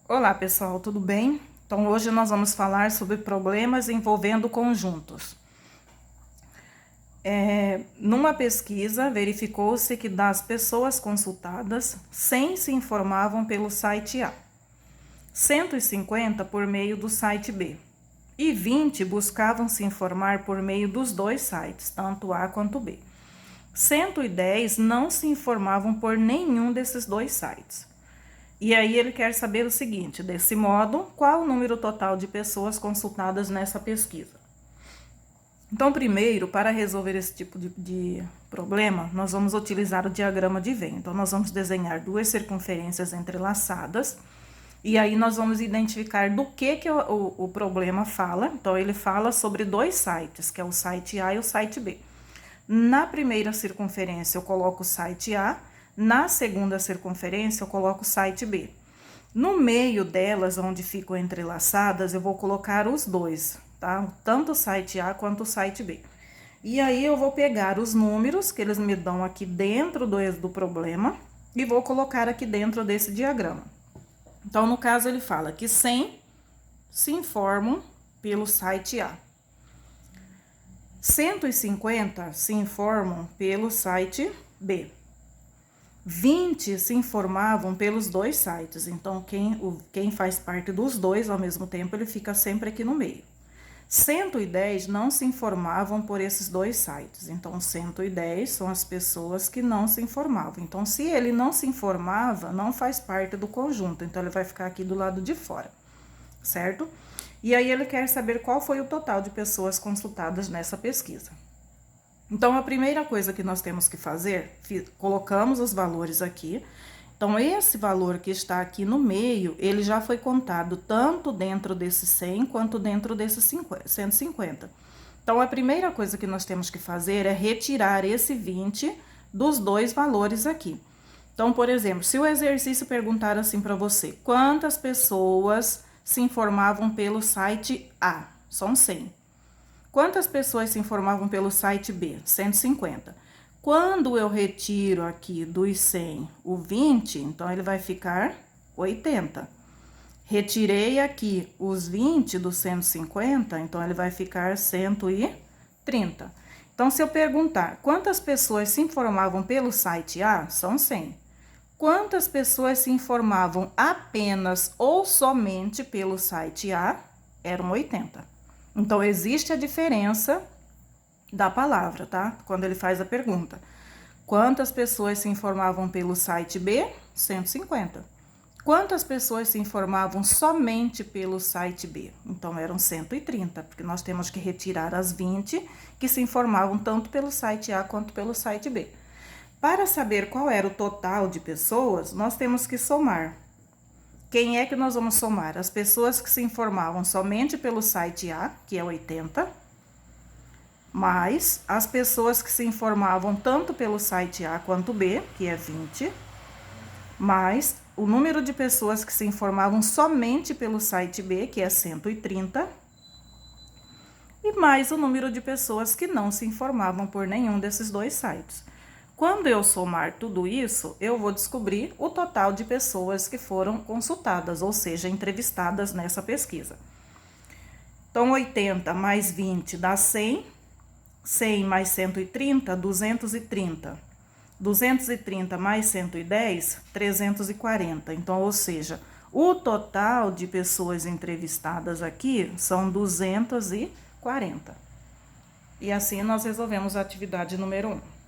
Olá pessoal, tudo bem? Então hoje nós vamos falar sobre problemas envolvendo conjuntos. Numa pesquisa, verificou-se que das pessoas consultadas, 100 se informavam pelo site A, 150 por meio do site B e 20 buscavam se informar por meio dos dois sites, tanto A quanto B. 110 não se informavam por nenhum desses dois sites. E aí ele quer saber o seguinte: desse modo, qual o número total de pessoas consultadas nessa pesquisa? Então, primeiro, para resolver esse tipo de problema, nós vamos utilizar o diagrama de Venn. Então, nós vamos desenhar duas circunferências entrelaçadas e aí nós vamos identificar do que o problema fala. Então, ele fala sobre dois sites, que é o site A e o site B. Na primeira circunferência, eu coloco o site A. Na segunda circunferência, eu coloco o site B. No meio delas, onde ficam entrelaçadas, eu vou colocar os dois, tá? Tanto o site A quanto o site B. E aí, eu vou pegar os números que eles me dão aqui dentro do problema e vou colocar aqui dentro desse diagrama. Então, no caso, ele fala que 100 se informam pelo site A. 150 se informam pelo site B. 20 se informavam pelos dois sites, então quem faz parte dos dois ao mesmo tempo, ele fica sempre aqui no meio. 110 não se informavam por esses dois sites, então 110 são as pessoas que não se informavam. Então, se ele não se informava, não faz parte do conjunto, então ele vai ficar aqui do lado de fora, certo? E aí ele quer saber qual foi o total de pessoas consultadas nessa pesquisa. Então, a primeira coisa que nós temos que fazer, colocamos os valores aqui. Então, esse valor que está aqui no meio, ele já foi contado tanto dentro desse 100 quanto dentro desse 150. Então, a primeira coisa que nós temos que fazer é retirar esse 20 dos dois valores aqui. Então, por exemplo, se o exercício perguntar assim para você, quantas pessoas se informavam pelo site A? São 100. Quantas pessoas se informavam pelo site B? 150. Quando eu retiro aqui dos 100 o 20, então ele vai ficar 80. Retirei aqui os 20 do 150, então ele vai ficar 130. Então, se eu perguntar quantas pessoas se informavam pelo site A, são 100. Quantas pessoas se informavam apenas ou somente pelo site A, eram 80. Então, existe a diferença da palavra, tá? Quando ele faz a pergunta. Quantas pessoas se informavam pelo site B? 150. Quantas pessoas se informavam somente pelo site B? Então, eram 130, porque nós temos que retirar as 20 que se informavam tanto pelo site A quanto pelo site B. Para saber qual era o total de pessoas, nós temos que somar. Quem é que nós vamos somar? As pessoas que se informavam somente pelo site A, que é 80, mais as pessoas que se informavam tanto pelo site A quanto B, que é 20, mais o número de pessoas que se informavam somente pelo site B, que é 130, e mais o número de pessoas que não se informavam por nenhum desses dois sites. Quando eu somar tudo isso, eu vou descobrir o total de pessoas que foram consultadas, ou seja, entrevistadas nessa pesquisa. Então, 80 mais 20 dá 100, 100 mais 130, 230. 230 mais 110, 340. Então, ou seja, o total de pessoas entrevistadas aqui são 240. E assim nós resolvemos a atividade número 1.